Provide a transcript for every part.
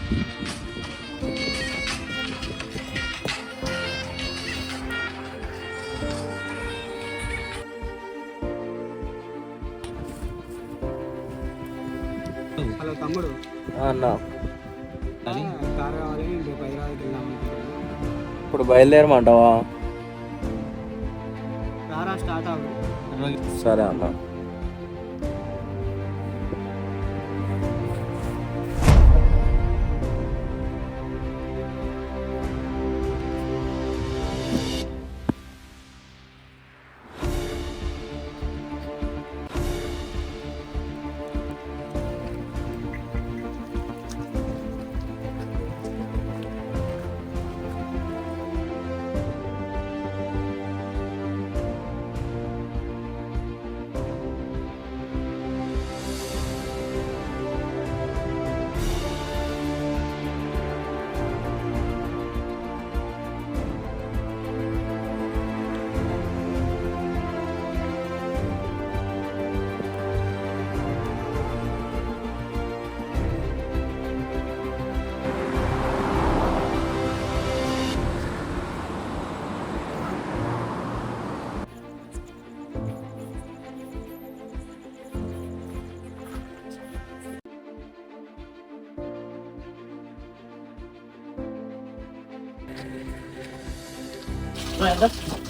Hello తమ్ముడు అన్న car కావాలి, రేపు హైదరాబాద్కి వెళ్దాం. ఇప్పుడు బయలుదేరమంటావా? రారా స్టార్ట్ అవ్వు. సరే అన్న.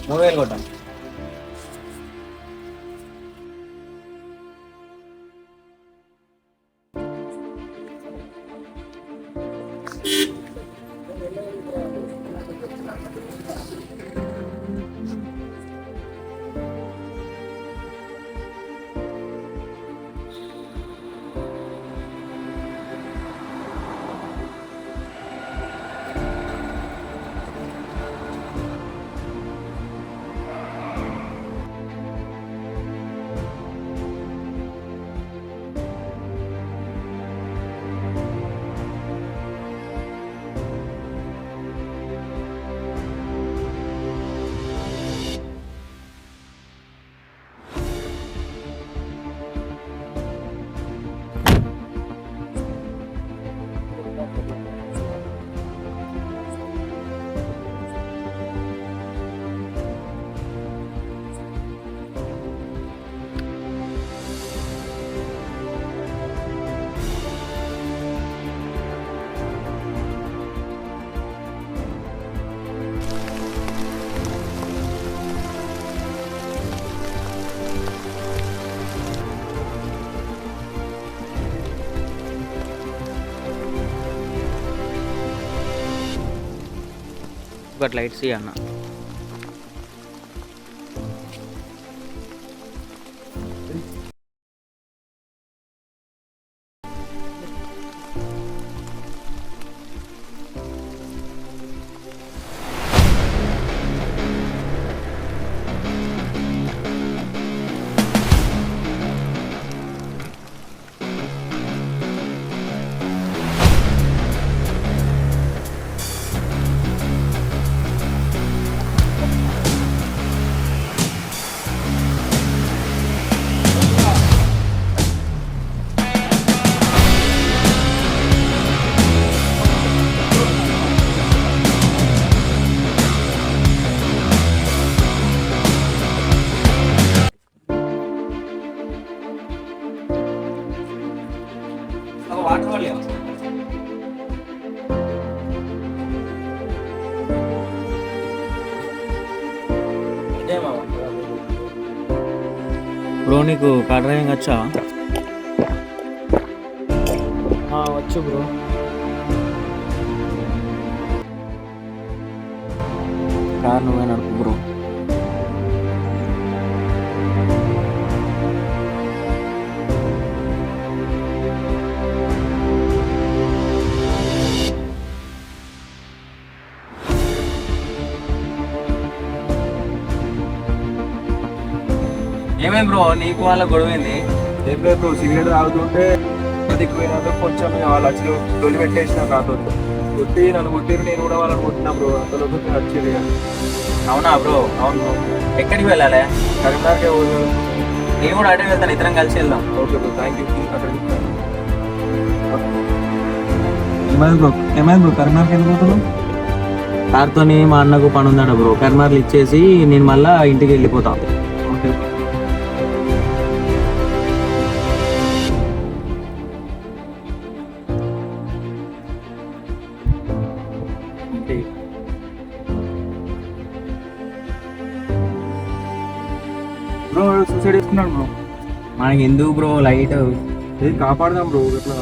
మొబైల్ కొట్టాం. ఒకటి లైట్స్ అన్న. వాటర్ వాళ్ళు బ్రో నీకు కార్ డ్రైవింగ్ వచ్చా? వచ్చు బ్రో. కార్ నువ్వే నడుపు బ్రో. ఏమేం బ్రో నీకు వాళ్ళ గొడవైంది? ఏం లేదు బ్రో, సిగరెట్ తాగుతుంటే దిక్కుపోయినాక కొంచెం వాళ్ళు వచ్చి తొలి పెట్టేసిన నాతో కొట్టి నన్ను కొట్టిరు. నేను కూడా వాళ్ళని కొట్టినా బ్రో. అంతలోపు వచ్చింది. అవునా బ్రో? అవును బ్రో. ఎక్కడికి వెళ్ళాలి? కరీంనగర్కే పోదు. నేను కూడా అటే వెళ్తాను, ఇద్దరం కలిసి వెళ్దాం. Okay bro, thank you. అక్కడికి ఏమైంది బ్రో కరీంనగర్కి ఎందుకు పోతున్నావు? కార్తోని మా అన్నకు పని ఉందట బ్రో. కర్మార్లు ఇచ్చేసి నేను మళ్ళా ఇంటికి వెళ్ళిపోతా. ఓకే బ్రో సూసైడ్ చేసుకున్నాడు బ్రో. మనకి ఎందుకు బ్రో లైట్? ఏది కాపాడదాం బ్రో ఇట్లా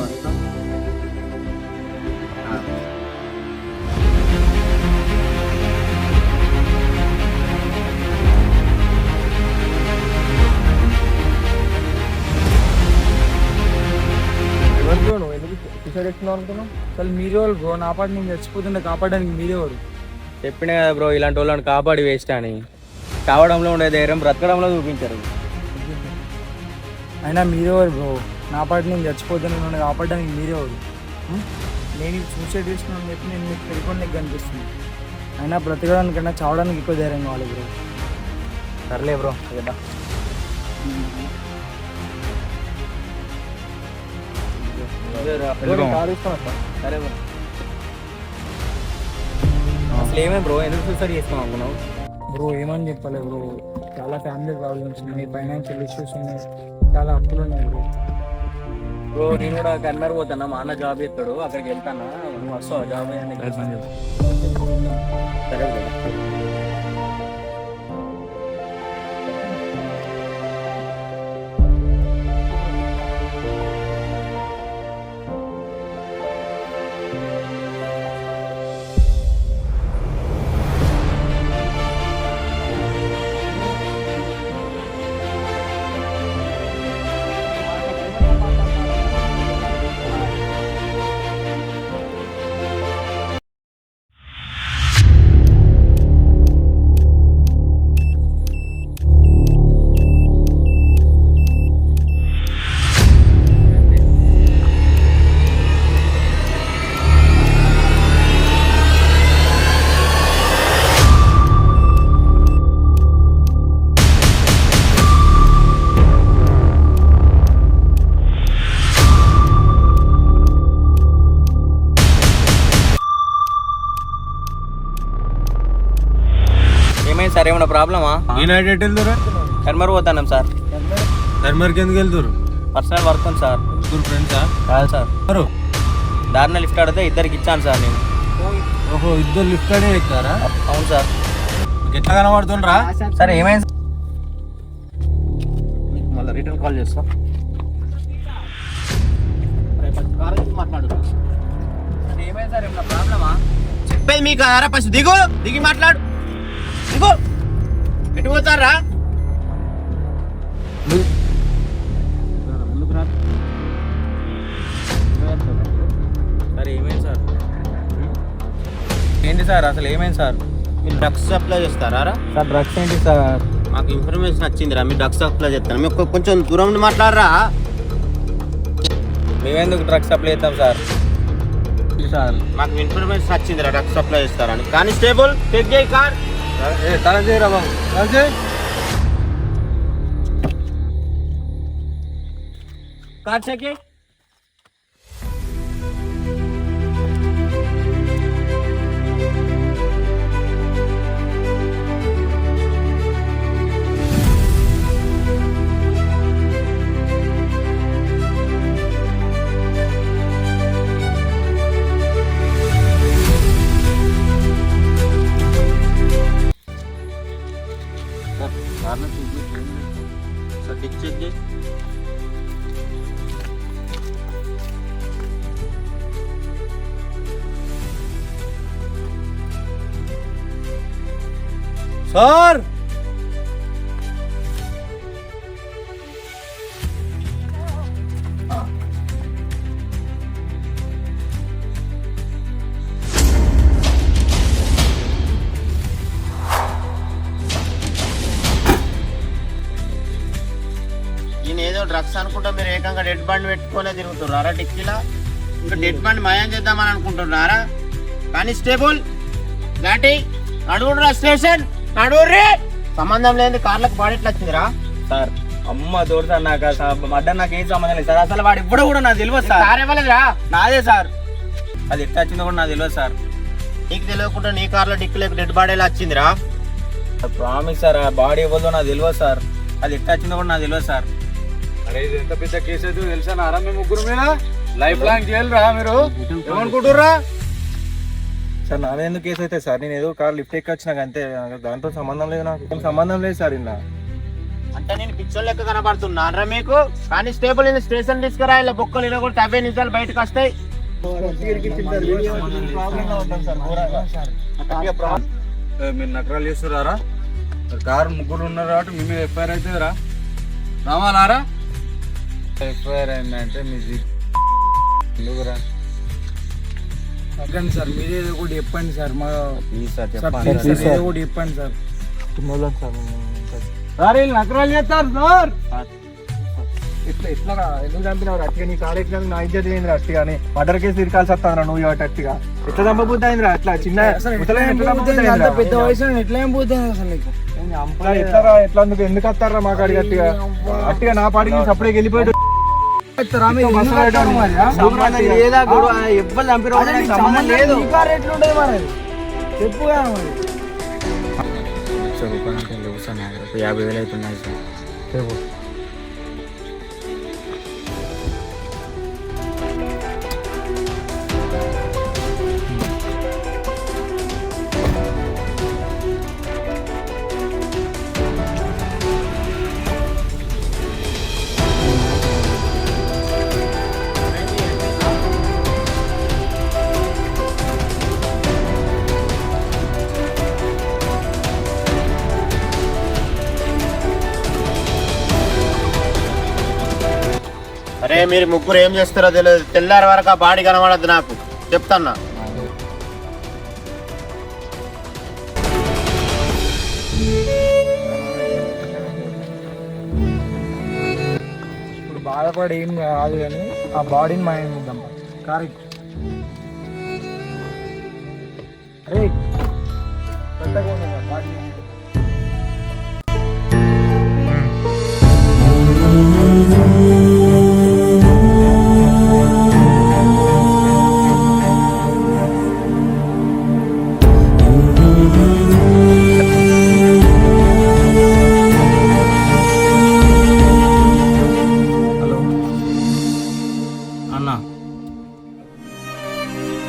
సూసైడ్ చేసుకున్నావు అనుకున్నావు? అసలు మీరే వాళ్ళు బ్రో, నా పాటు నేను చచ్చిపోతుండే కాపాడడానికి మీరేవారు. చెప్పిన కదా బ్రో, ఇలాంటి వాళ్ళని కాపాడి వేస్ట్ అని. కావడంలో ఉండే ధైర్యం బ్రతకడంలో చూపించారు. అయినా మీరేవారు బ్రో, నా పాటు నేను చచ్చిపోతుండే నన్ను కాపాడడానికి మీరేవారు. నేను సూసైడ్ చేసుకున్నాను చెప్పి నేను మీకు తెలియకుండా నీకు కనిపిస్తుంది. అయినా బ్రతకడానికన్నా చావడానికి ఎక్కువ ధైర్యం కావాలి బ్రో. సర్లే బ్రో కదా. సరే బ్రో. అసలు ఏమే బ్రో, ఎందుకు సూసైడ్ చేసుకున్నాం అనుకున్నావు? బ్రో ఏమని చెప్పాలి బ్రో, చాలా ఫ్యామిలీ ప్రాబ్లమ్స్ ఉన్నాయి, ఫైనాన్షియల్ ఇష్యూస్ ఉన్నాయి, చాలా అప్పులు ఉన్నాయి బ్రో. బ్రో నేను కూడా కర్నర్ పోతాను, మా అన్న జాబ్ చేస్తాడు, అక్కడికి వెళ్తాను. నువ్వు వస్తావు జాబ్ అయ్యాను. సరే బ్రో. ఏమైంది సార్, ఏమైనా ప్రాబ్లమా? యునైటెడ్ వెళ్తారా? కర్మర్ పోతాను సార్. కరీంనగర్కి ఎందుకు వెళ్తారు? పర్సనల్ వర్క్ ఉంది సార్. ఫ్రెండ్సా? కాదు సార్, దారిన లిఫ్ట్ అడిగితే ఇద్దరికి ఇచ్చాను సార్ నేను. ఓహో, ఇద్దరు లిఫ్ట్ అనే ఎక్కారా? అవును సార్. ఎట్లా కనబడుతుండ్రా? సార్ ఏమైంది? మళ్ళీ రిటర్న్ కాల్ చేస్తా. మాట్లాడు. ఏమైంది సార్, ఏమైనా ప్రాబ్లమా? చెప్పేది మీకు కదరా, ఫస్ట్ దిగి మాట్లాడు. దిగు, ఎటు పోతారా? సార్ ఏమైంది సార్? ఏంటి సార్ అసలు ఏమైంది సార్? మీరు డ్రగ్స్ సప్లై చేస్తారా? సార్ డ్రగ్స్ ఏంటి సార్? మాకు ఇన్ఫర్మేషన్ వచ్చిందిరా, మీరు డ్రగ్స్ సప్లై చేస్తారా? మీకు కొంచెం దూరం నుండి మాట్లాడరా. మేమెందుకు డ్రగ్స్ సప్లై చేస్తాం సార్? సార్ మాకు ఇన్ఫర్మేషన్ వచ్చిందిరా, డ్రగ్స్ సప్లై చేస్తారని. కానిస్టేబుల్ చెక్ చేయి కార్. చేయరా బాబు, కార్ చెక్ చేయి. చెక్ చేయి. సార్ ఈయన ఏదో డ్రగ్స్ అనుకుంటా మీరు ఏకంగా డెడ్ బండ్ పెట్టుకునే తిరుగుతున్నారా డిక్కీలా? ఇంకా డెడ్ బండ్ మాయం చేద్దామని అనుకుంటున్నారా? కానిస్టేబుల్ దాటి నడువురా, స్టేషన్ నడువుర్రి. సంబంధం లేని కార్లకు బాడీ ఎట్లా వచ్చిందిరా? సార్ అమ్మ తోడు సార్, నాకు మడ్డ నాకు ఏం సంబంధం లేదు సార్. అసలు వాడు ఇప్పుడు కూడా నాకు తెలియదు సార్. కార్ ఇవ్వలేదురా? నాదే సార్. అది ఎట్లా వచ్చిందో కూడా నాకు తెలియదు సార్. నీకు తెలియకుండా నీ కార్లో డిక్కీలోకి డెడ్ బాడీ ఎలా వచ్చిందిరా? ప్రామిస్ సార్, ఆ బాడీ ఎవరిదో నాకు తెలియదు సార్. అది ఎట్లా వచ్చిందో కూడా నాకు తెలియదు సార్. అరే ఇది ఎంత పెద్ద కేసు అయితే తెలుసా నారా? మీ ముగ్గురు మీద లైఫ్ లాంగ్ జైలు రా. మీరు ఏమనుకుంటుర్రా? సార్ నా మీద ఎందుకు కేసు అయితే సార్? నేను ఏదో కార్ లిఫ్ట్ ఎక్కి వచ్చినాక అంతే, దాంతో సంబంధం లేదు, నాకు ఏం సంబంధం లేదు సార్. ఇలా అంటే నేను పిచ్చోళ్ళ లెక్క కనబడుతున్నానరా మీకు? కానిస్టేబుల్ ఇది స్టేషన్ తీసుకురా, ఇలా బొక్కలు ఇరగొడితే అవే నిజాలు బయటకు వస్తాయి. మీరు నకరాలు చేస్తున్నారా? కారు ముగ్గురు ఉన్నారు కాబట్టి మీ మీద ఎఫ్ఐఆర్ అయితే రా రావాలారా? ఎఫ్ఐఆర్ అయిందంటే మీ ఎందుకురా? తగ్గండి సార్, మీరే ఏదో ఒకటి చెప్పండి సార్. మా సార్ ఏదో ఒకటి చెప్పండి సార్. సార్ వీళ్ళు నకరాలు చేస్తారు సార్. ఇట్లా ఎట్లా ఎందుకు చంపినావు అట్టిగా? నీ కారు ఎట్లా నా ఇజ్జత్ అయింది అట్టిగా? అని మర్డర్ కేసు తిరగాల్సి వస్తాను నువ్వు అట్టిగా. ఎట్లా చంపబుద్ధి అయిందిరా? అట్లా చిన్న అంత పెద్ద వయసు ఎట్లా ఏం పోతుంది అసలు నీకు? ఎట్లా ఎట్లా ఎందుకు వస్తారా మా కాడికి? అట్టిగా అట్టిగా నా పాటికి సపరేట్ వెళ్ళిపోయాడు. చెప్పు 50,000 అవుతున్నాయి సార్. అరే మీరు ముగ్గురు ఏం చేస్తారో తెలియదు, తెల్లారి వరకు ఆ బాడీ కనబడద్దు నాకు, చెప్తాన్నా. ఇప్పుడు బాధపడి ఏం కాదు కానీ ఆ బాడీని మాయం చేద్దాం. కారు అరే పెట్టకుండా బాడీ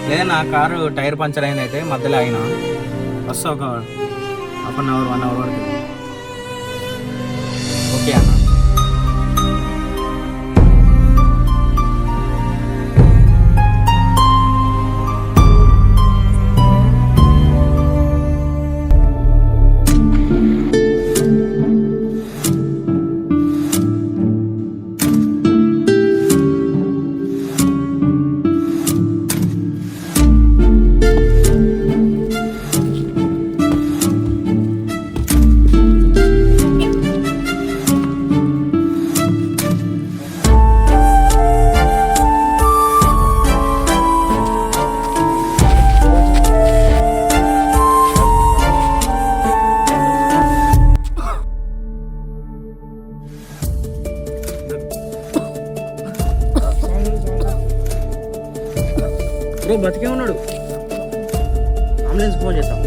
లేదా నా కారు టైర్ పంచర్ అయింది, అయితే మధ్యలో అయినా వస్తా ఒక హాఫ్ అన్ అవర్ 1 అవర్ వరకు. ఓకే అన్న. బ్రో బతికే ఉన్నాడు, అంబులెన్స్ ఫోన్ చేస్తాం.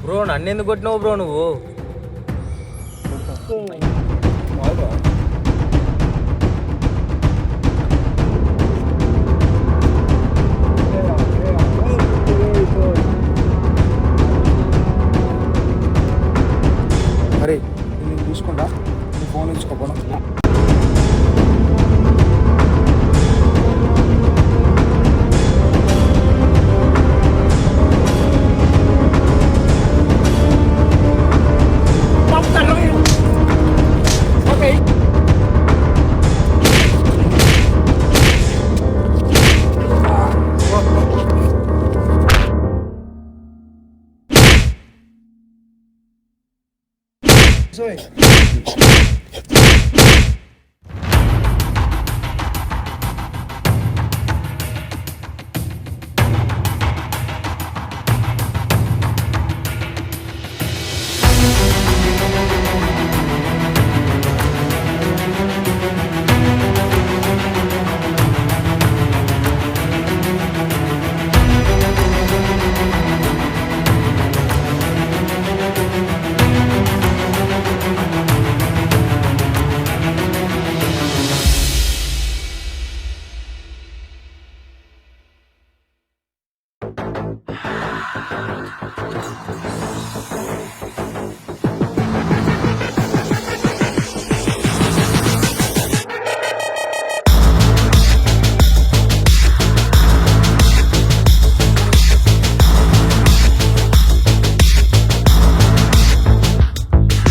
బ్రో నన్ను ఎందుకు కొట్టినావు బ్రో నువ్వు? అరే నేను చూసుకుంటా, నీ ఫోన్ ఇచ్చుకోపోవడం.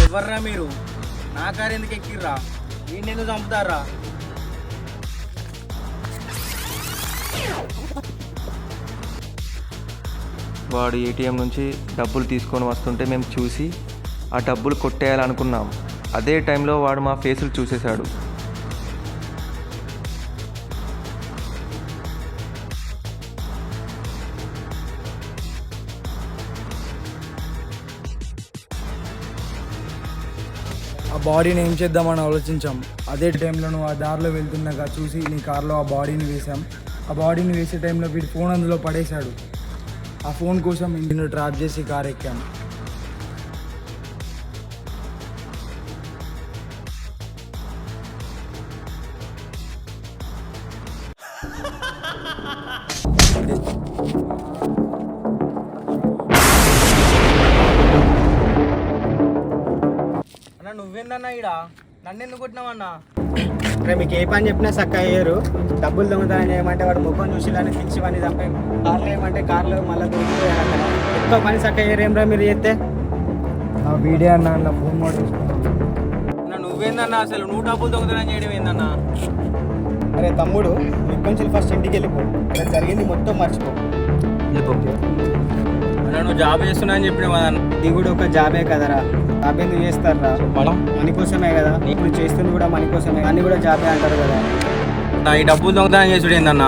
ఎవర్రా మీరు? నా కారు ఎందుకు ఎక్కిర్రా? వీడిని ఎందుకు చంపుతారా? వాడు ఏటీఎం నుంచి డబ్బులు తీసుకొని వస్తుంటే మేము చూసి ఆ డబ్బులు కొట్టేయాలనుకున్నాం. అదే టైంలో వాడు మా ఫేసులు చూసేశాడు. ఆ బాడీని ఏం చేద్దామని ఆలోచించాం. అదే టైంలో నువ్వు ఆ దారిలో వెళ్తున్నాగా చూసి నీ కార్లో ఆ బాడీని వేసాం. ఆ బాడీని వేసే టైంలో వీడి ఫోన్ అందులో పడేశాడు. ఆ ఫోన్ కోసం నిన్ను ట్రాప్ చేసి కార్ ఎక్కాం. అన్న నువ్వేందన్నా ఈడ? నన్ను ఎందుకు కొట్టినావన్నా? అరే మీకు ఏ పని చెప్పినా చక్క అయ్యారు. డబ్బులు దొంగతనం చేయమంటే వాడు ముఖం చూసి దాన్ని పిలిచి వాడిని చంపే. కార్లు ఏమంటే కార్లు మళ్ళీ దొరికిపోయారు. ఎక్కువ పని చక్క అయ్యారు ఏం రా మీరు చేస్తే. ఆ వీడియో అన్న ఫోన్ మాట అన్న నువ్వేందన్నా అసలు? నువ్వు డబ్బులు దొంగతనం చేయడం ఏందన్నా? అరే తమ్ముడు మీకు కొంచెం ఫస్ట్ ఇంటికి వెళ్ళిపో. ఇక్కడ జరిగింది మొత్తం మర్చిపో. అన్న నువ్వు జాబ్ చేస్తున్నా అని చెప్పినావు కదా. ఇది కూడా ఒక జాబే కదరా. జాబ్ ఎందుకు చేస్తారా? మనీ కోసమే కదా. ఇప్పుడు చేస్తుంది కూడా మనీ కోసమే. అన్ని కూడా జాబే అంటారు కదా. నా ఈ డబ్బులు దొంగతనం చేసుడు ఏందన్నా?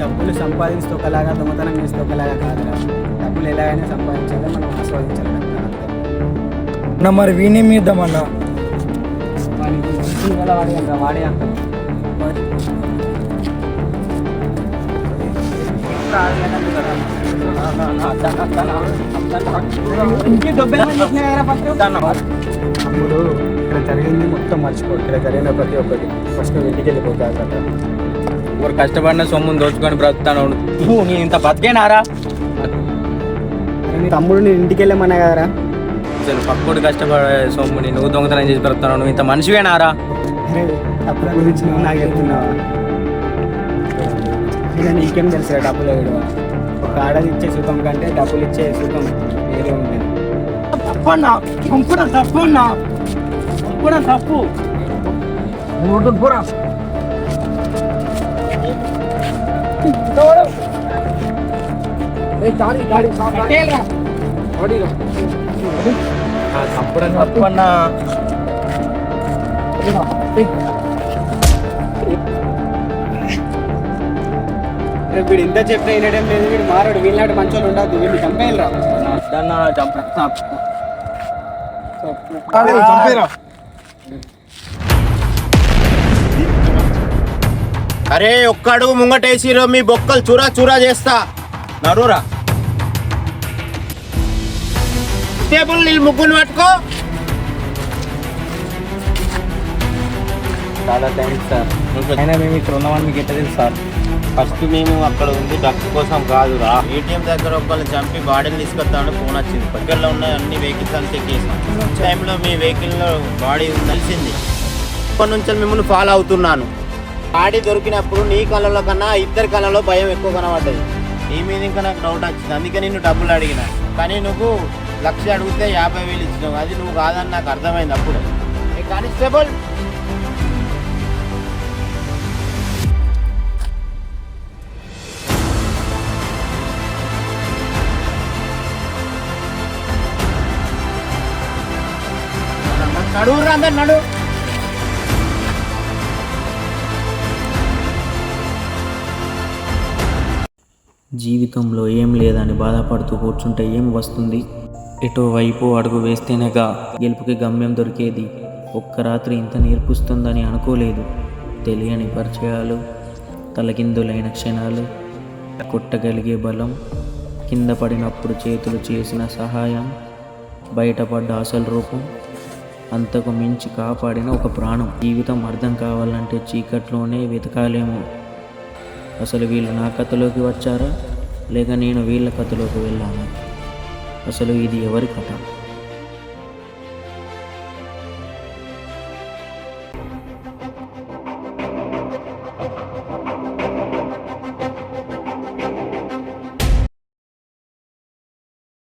డబ్బులు సంపాదిస్తే ఒకలాగా, దొంగతనం చేస్తే ఒకలాగా కాదురా. డబ్బులు ఎలాగైనా సంపాదించాలి, మనం ఆస్వాదించాలి. అన్న మరి వీణేం చేద్దామన్నా? వాడే అంటారు, వాడే అంటారు. తమ్ముడు ఇక్కడ జరిగింది మొత్తం మర్చిపో. ఇక్కడ జరిగిన ప్రతి ఒక్కటి ఫస్ట్ ఇంటికి వెళ్ళిపోతారు. ఊరు కష్టపడిన సొమ్మును దోచుకొని బ్రతుకుతాను. నువ్వు నేను ఇంత బతికేనారా? తమ్ముడు నేను ఇంటికి వెళ్ళమన్నా కదరా. అసలు పక్కడు కష్టపడే సొమ్ముని నువ్వు దొంగతనం చేసి బ్రతుకుతాను. నువ్వు ఇంత మనిషివేనారా? డబ్బుల గురించి నువ్వు నాకు వెళ్తున్నావా? ఇక నీకేం తెలుసు డబ్బులు విలువ. ఒక ఆడది ఇచ్చే సుఖం కంటే డబ్బులు ఇచ్చే సుఖం వేరే ఉండేది. తప్పన్నా తప్పన్నా తప్పు. తప్పన్నా వీడు ఇంత చెప్పిన వినడం లేదు. వీడు మారాడు. వీళ్ళనాటి మంచోళ్ళు ఉండద్దు. వీళ్ళు చంపేయాలరా. అరే ఒక్క అడుగు ముంగటేసిరో మీ బొక్కలు చూరా చూరా చేస్తా. నడురా టేబుల్ నీళ్ళు ముగ్గురు పట్టుకో. చాలా థ్యాంక్స్ సార్. అయినా మేము ఇక్కడ ఉన్నామని మీకు ఎట్లా తెలుసు సార్? ఫస్ట్ మేము అక్కడ ఉంది డ్రగ్స్ కోసం కాదురా. ఏటీఎం దగ్గర ఒకళ్ళని చంపి బాడీని తీసుకొస్తామని ఫోన్ వచ్చింది. దగ్గరలో ఉన్న అన్ని వెహికల్స్ అని చెక్ చేసాం. టైంలో మీ వెహికల్లో బాడీ తెలిసింది. ఇప్పటి నుంచి మిమ్మల్ని ఫాలో అవుతున్నాను. బాడీ దొరికినప్పుడు నీ కళ్ళలో కన్నా ఇద్దరి కళ్ళలో భయం ఎక్కువ కనబడ్డది. నీ మీద ఇంకా నాకు డౌట్ వచ్చింది. అందుకే నిన్ను డబ్బులు అడిగిన. కానీ నువ్వు 1,00,000 అడిగితే 50,000 ఇచ్చినావు. అది నువ్వు కాదని నాకు అర్థమైంది అప్పుడు. కానిస్టేబుల్ నడువురా అందరు నడు. జీవితంలో ఏం లేదని బాధపడుతూ కూర్చుంటే ఏం వస్తుంది? ఎటో వైపు అడుగు వేస్తేనేగా గెలుపుకి గమ్యం దొరికేది. ఒక్క రాత్రి ఇంత నేర్పిస్తుందని అనుకోలేదు. తెలియని పరిచయాలు, తలకిందులైన క్షణాలు, కొట్టగలిగే బలం, కింద పడినప్పుడు చేతులు చేసిన సహాయం, బయటపడ్డ అసలు రూపం, అంతకు మించి కాపాడిన ఒక ప్రాణం. జీవితం అర్థం కావాలంటే చీకట్లోనే వెతకాలేమో. అసలు వీళ్ళు నా కథలోకి వచ్చారా లేక నేను వీళ్ళ కథలోకి వెళ్ళానా? అసలు ఇది ఎవరి కథ?